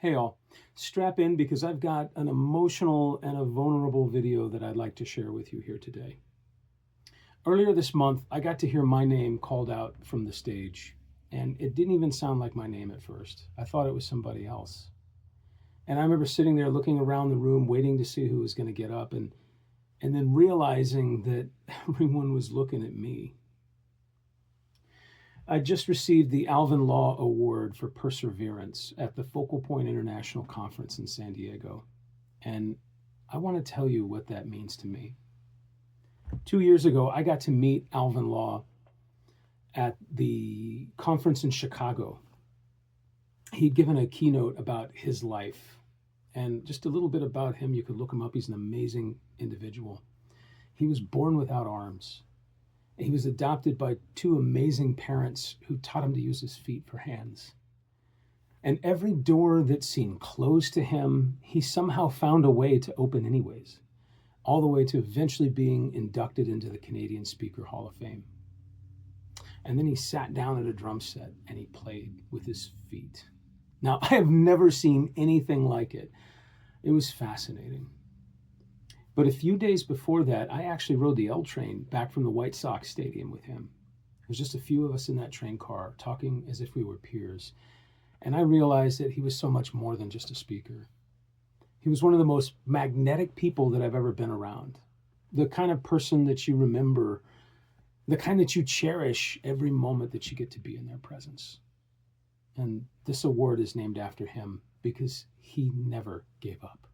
Hey all, strap in because I've got an emotional and a vulnerable video that I'd like to share with you here today. Earlier this month, I got to hear my name called out from the stage, and it didn't even sound like my name at first. I thought it was somebody else. And I remember sitting there looking around the room, waiting to see who was going to get up, and then realizing that everyone was looking at me. I just received the Alvin Law Award for Perseverance at the Focal Point International Conference in San Diego. And I want to tell you what that means to me. 2 years ago, I got to meet Alvin Law at the conference in Chicago. He'd given a keynote about his life. And just a little bit about him, you could look him up. He's an amazing individual. He was born without arms. He was adopted by two amazing parents who taught him to use his feet for hands. And every door that seemed closed to him, he somehow found a way to open anyways, all the way to eventually being inducted into the Canadian Speaker Hall of Fame. And then he sat down at a drum set and he played with his feet. Now, I have never seen anything like it. It was fascinating. But a few days before that, I actually rode the L train back from the White Sox Stadium with him. There was just a few of us in that train car talking as if we were peers. And I realized that he was so much more than just a speaker. He was one of the most magnetic people that I've ever been around. The kind of person that you remember, the kind that you cherish every moment that you get to be in their presence. And this award is named after him because he never gave up.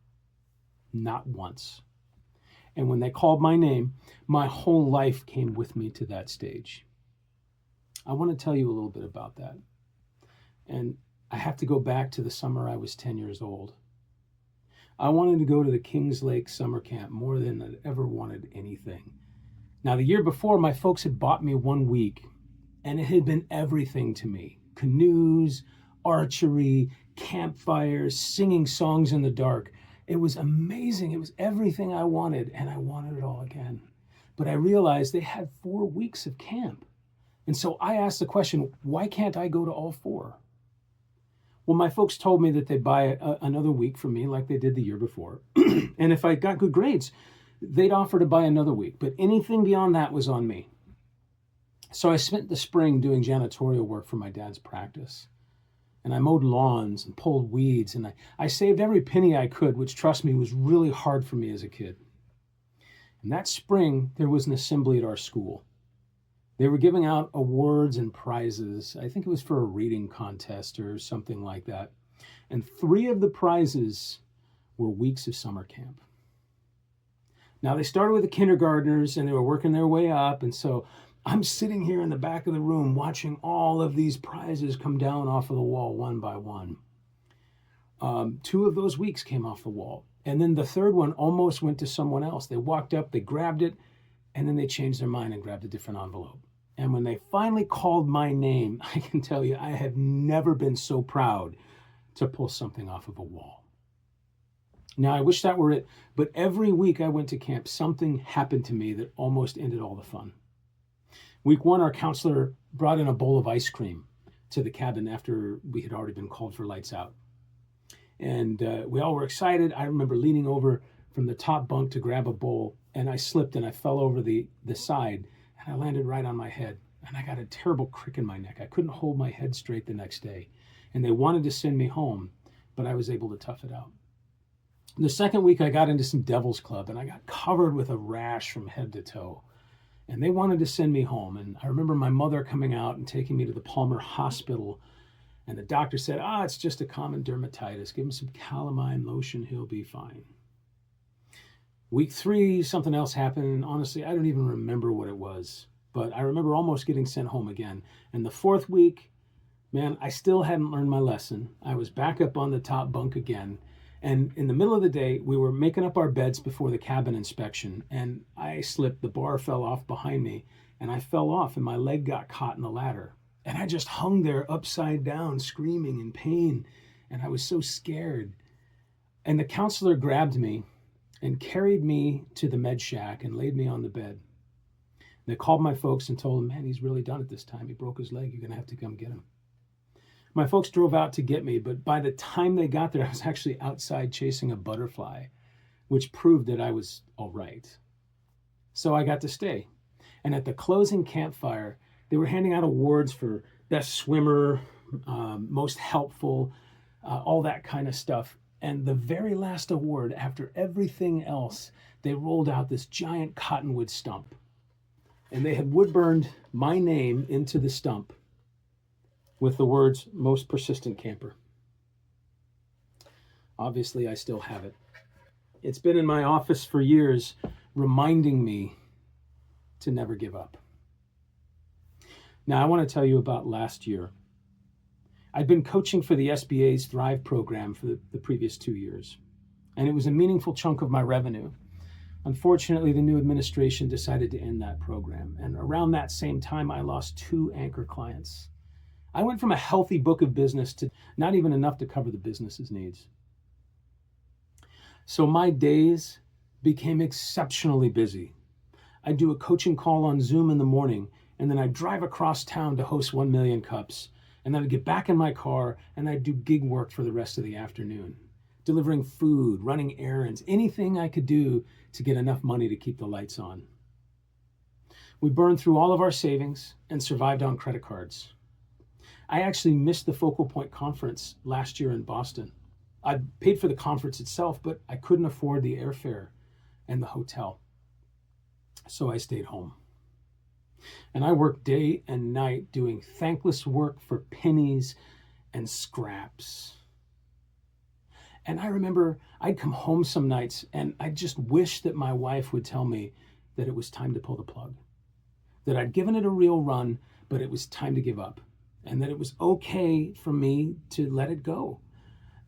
Not once. And when they called my name, my whole life came with me to that stage. I want to tell you a little bit about that. And I have to go back to the summer I was 10 years old. I wanted to go to the Kings Lake summer camp more than I'd ever wanted anything. Now, the year before, my folks had bought me 1 week, and it had been everything to me. Canoes, archery, campfires, singing songs in the dark. It was amazing. It was everything I wanted, and I wanted it all again. But I realized they had 4 weeks of camp. And so I asked the question, why can't I go to all 4? Well, my folks told me that they'd buy another week for me like they did the year before. And if I got good grades, they'd offer to buy another week. But anything beyond that was on me. So I spent the spring doing janitorial work for my dad's practice. And I mowed lawns and pulled weeds, and I saved every penny I could, which, trust me, was really hard for me as a kid. And that spring, there was an assembly at our school. They were giving out awards and prizes. I think it was for a reading contest or something like that. And 3 of the prizes were weeks of summer camp. Now, they started with the kindergartners, and they were working their way up, and so I'm sitting here in the back of the room watching all of these prizes come down off of the wall one by one. 2 of those weeks came off the wall. And then the third one almost went to someone else. They walked up, they grabbed it, and then they changed their mind and grabbed a different envelope. And when they finally called my name, I can tell you, I have never been so proud to pull something off of a wall. Now, I wish that were it, but every week I went to camp, something happened to me that almost ended all the fun. Week 1, our counselor brought in a bowl of ice cream to the cabin after we had already been called for lights out. And we all were excited. I remember leaning over from the top bunk to grab a bowl, and I slipped and I fell over the side, and I landed right on my head. And I got a terrible crick in my neck. I couldn't hold my head straight the next day. And they wanted to send me home, but I was able to tough it out. The second week, I got into some Devil's Club, and I got covered with a rash from head to toe. And they wanted to send me home. And I remember my mother coming out and taking me to the Palmer Hospital. And the doctor said, it's just a common dermatitis. Give him some calamine lotion. He'll be fine. Week 3, something else happened. And honestly, I don't even remember what it was. But I remember almost getting sent home again. And the 4th week, man, I still hadn't learned my lesson. I was back up on the top bunk again. And in the middle of the day, we were making up our beds before the cabin inspection, and I slipped, the bar fell off behind me, and I fell off, and my leg got caught in the ladder. And I just hung there upside down, screaming in pain, and I was so scared. And the counselor grabbed me and carried me to the med shack and laid me on the bed. They called my folks and told them, man, he's really done it this time. He broke his leg. You're going to have to come get him. My folks drove out to get me, but by the time they got there, I was actually outside chasing a butterfly, which proved that I was all right. So I got to stay. And at the closing campfire, they were handing out awards for best swimmer, most helpful, all that kind of stuff. And the very last award, after everything else, they rolled out this giant cottonwood stump. And they had wood burned my name into the stump with the words, most persistent camper. Obviously, I still have it. It's been in my office for years, reminding me to never give up. Now, I want to tell you about last year. I'd been coaching for the SBA's Thrive program for the previous 2 years, and it was a meaningful chunk of my revenue. Unfortunately, the new administration decided to end that program, and around that same time, I lost 2 anchor clients. I went from a healthy book of business to not even enough to cover the business's needs. So my days became exceptionally busy. I'd do a coaching call on Zoom in the morning, and then I'd drive across town to host 1 Million Cups. And then I'd get back in my car and I'd do gig work for the rest of the afternoon, delivering food, running errands, anything I could do to get enough money to keep the lights on. We burned through all of our savings and survived on credit cards. I actually missed the Focal Point conference last year in Boston. I paid for the conference itself, but I couldn't afford the airfare and the hotel. So I stayed home. And I worked day and night doing thankless work for pennies and scraps. And I remember I'd come home some nights and I just wished that my wife would tell me that it was time to pull the plug, that I'd given it a real run, but it was time to give up, and that it was okay for me to let it go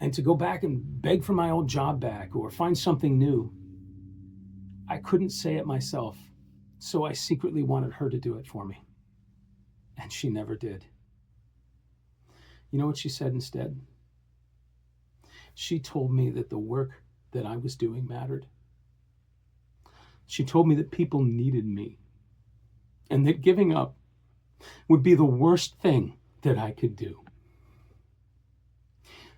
and to go back and beg for my old job back or find something new. I couldn't say it myself, so I secretly wanted her to do it for me. And she never did. You know what she said instead? She told me that the work that I was doing mattered. She told me that people needed me and that giving up would be the worst thing that I could do.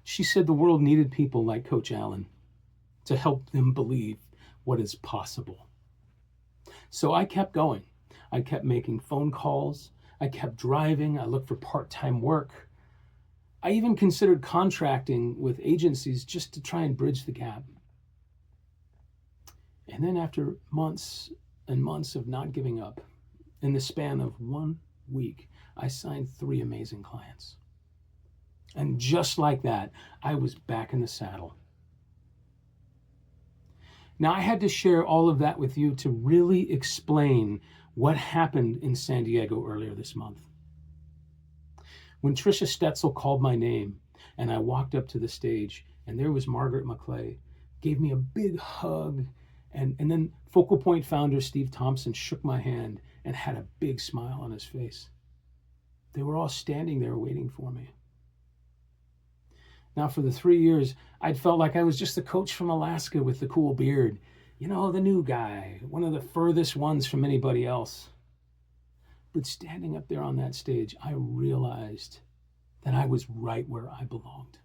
She said the world needed people like Coach Allen to help them believe what is possible. So I kept going. I kept making phone calls. I kept driving. I looked for part-time work. I even considered contracting with agencies just to try and bridge the gap. And then after months and months of not giving up, in the span of 1 week, I signed 3 amazing clients. And just like that, I was back in the saddle. Now, I had to share all of that with you to really explain what happened in San Diego earlier this month. When Trisha Stetzel called my name and I walked up to the stage and there was Margaret McClay, gave me a big hug, and then Focal Point founder Steve Thompson shook my hand and had a big smile on his face. They were all standing there waiting for me. Now, for the 3 years, I'd felt like I was just the coach from Alaska with the cool beard. You know, the new guy, one of the furthest ones from anybody else. But standing up there on that stage, I realized that I was right where I belonged.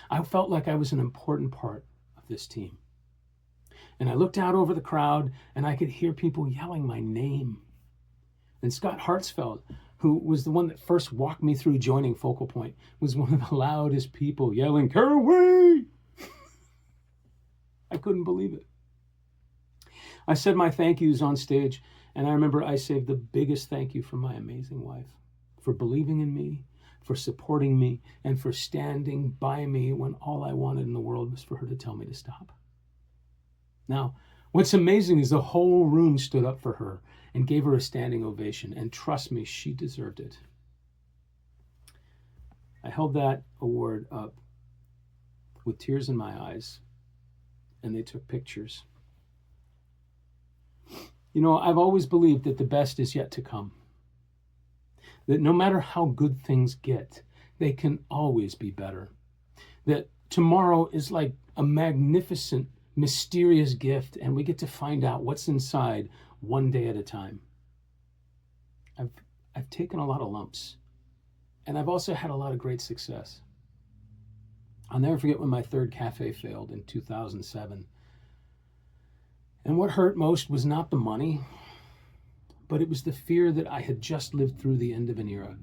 I felt like I was an important part of this team. And I looked out over the crowd and I could hear people yelling my name. And Scott Hartsfeld, who was the one that first walked me through joining Focal Point, was one of the loudest people yelling, "Caraway!" I couldn't believe it. I said my thank yous on stage, and I remember I saved the biggest thank you from my amazing wife for believing in me, for supporting me, and for standing by me when all I wanted in the world was for her to tell me to stop. Now, what's amazing is the whole room stood up for her and gave her a standing ovation, and trust me, she deserved it. I held that award up with tears in my eyes, and they took pictures. You know, I've always believed that the best is yet to come. That no matter how good things get, they can always be better. That tomorrow is like a magnificent, mysterious gift, and we get to find out what's inside one day at a time. I've taken a lot of lumps, And I've also had a lot of great success. I'll never forget when my third cafe failed in 2007. And what hurt most was not the money, but it was the fear that I had just lived through the end of an era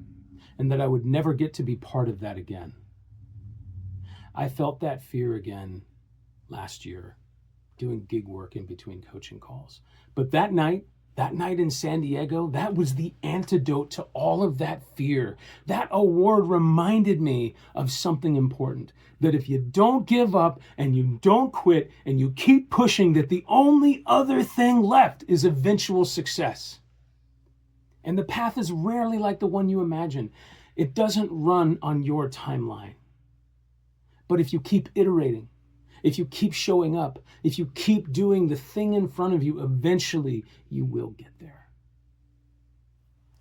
and that I would never get to be part of that again. I felt that fear again last year doing gig work in between coaching calls. But that night in San Diego, that was the antidote to all of that fear. That award reminded me of something important, that if you don't give up and you don't quit and you keep pushing, that the only other thing left is eventual success. And the path is rarely like the one you imagine. It doesn't run on your timeline. But if you keep iterating, if you keep showing up, if you keep doing the thing in front of you, eventually you will get there.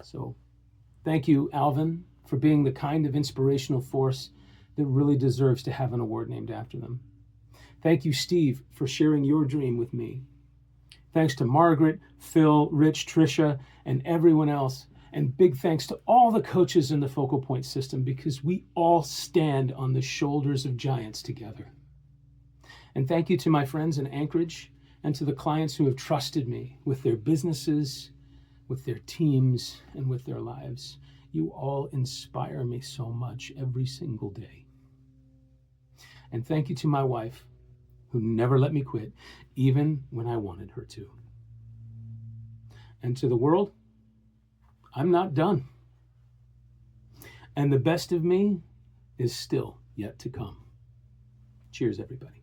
So thank you, Alvin, for being the kind of inspirational force that really deserves to have an award named after them. Thank you, Steve, for sharing your dream with me. Thanks to Margaret, Phil, Rich, Tricia, and everyone else. And big thanks to all the coaches in the Focal Point system, because we all stand on the shoulders of giants together. And thank you to my friends in Anchorage and to the clients who have trusted me with their businesses, with their teams, and with their lives. You all inspire me so much every single day. And thank you to my wife, who never let me quit, even when I wanted her to. And to the world, I'm not done. And the best of me is still yet to come. Cheers, everybody.